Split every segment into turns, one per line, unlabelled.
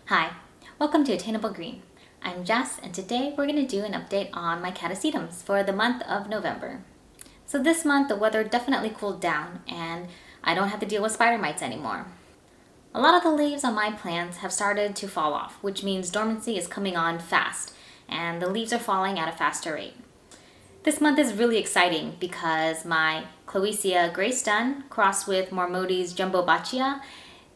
Hi, welcome to Attainable Green. I'm Jess, and today we're going to do an update on my catasetums for the month of November. So this month the weather definitely cooled down and I don't have to deal with spider mites anymore. A lot of the leaves on my plants have started to fall off, which means dormancy is coming on fast and the leaves are falling at a faster rate. This month is really exciting because my Cloecia gray stun crossed with Mormodi's jumbobachia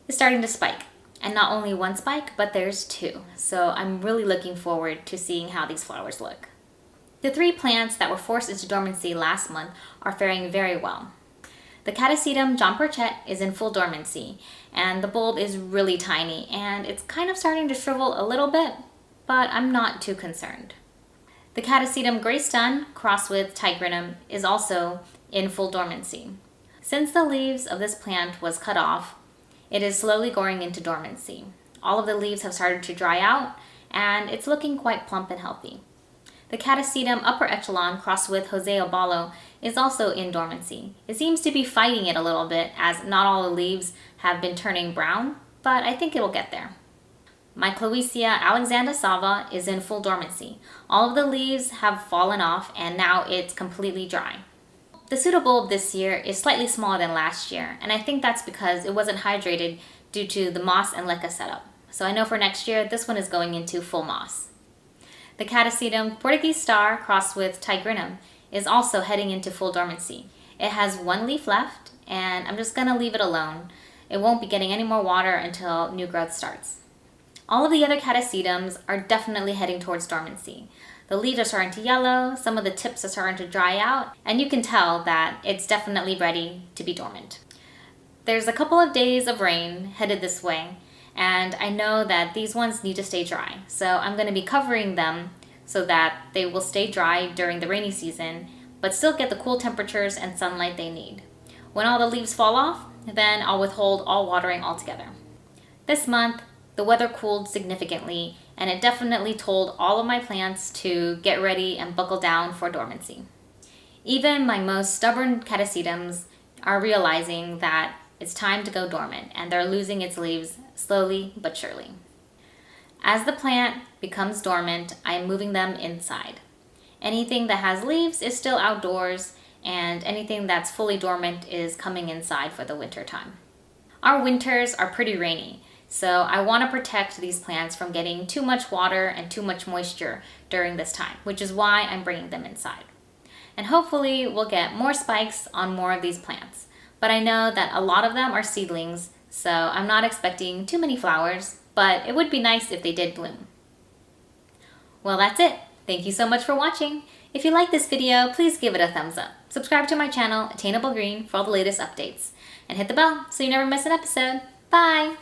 is starting to spike. And not only one spike, but there's two. So I'm really looking forward to seeing how these flowers look. The three plants that were forced into dormancy last month are faring very well. The Catasetum John Porchett is in full dormancy, and the bulb is really tiny, and it's kind of starting to shrivel a little bit, but I'm not too concerned. The Catasetum gray stun crossed with tigrinum is also in full dormancy. Since the leaves of this plant was cut off, it is slowly going into dormancy. All of the leaves have started to dry out, and it's looking quite plump and healthy. The Catasetum upper echelon crossed with psuedobulbs is also in dormancy. It seems to be fighting it a little bit as not all the leaves have been turning brown, but I think it'll get there. My Cloecia Alexandra Sava is in full dormancy. All of the leaves have fallen off and now it's completely dry. The pseudobulb this year is slightly smaller than last year, and I think that's because it wasn't hydrated due to the moss and leca setup. So I know for next year, this one is going into full moss. The Catasetum Portuguese star crossed with tigrinum is also heading into full dormancy. It has one leaf left, and I'm just going to leave it alone. It won't be getting any more water until new growth starts. All of the other catasetums are definitely heading towards dormancy. The leaves are starting to yellow, some of the tips are starting to dry out, and you can tell that it's definitely ready to be dormant. There's a couple of days of rain headed this way, and I know that these ones need to stay dry. So I'm going to be covering them so that they will stay dry during the rainy season, but still get the cool temperatures and sunlight they need. When all the leaves fall off, then I'll withhold all watering altogether. This month, the weather cooled significantly, and it definitely told all of my plants to get ready and buckle down for dormancy. Even my most stubborn catasetums are realizing that it's time to go dormant, and they're losing its leaves slowly but surely. As the plant becomes dormant, I'm moving them inside. Anything that has leaves is still outdoors, and anything that's fully dormant is coming inside for the winter time. Our winters are pretty rainy, so I want to protect these plants from getting too much water and too much moisture during this time, which is why I'm bringing them inside. And hopefully we'll get more spikes on more of these plants. But I know that a lot of them are seedlings, so I'm not expecting too many flowers, but it would be nice if they did bloom. Well, that's it. Thank you so much for watching. If you like this video, please give it a thumbs up. Subscribe to my channel, Attainable Green, for all the latest updates. And hit the bell so you never miss an episode. Bye!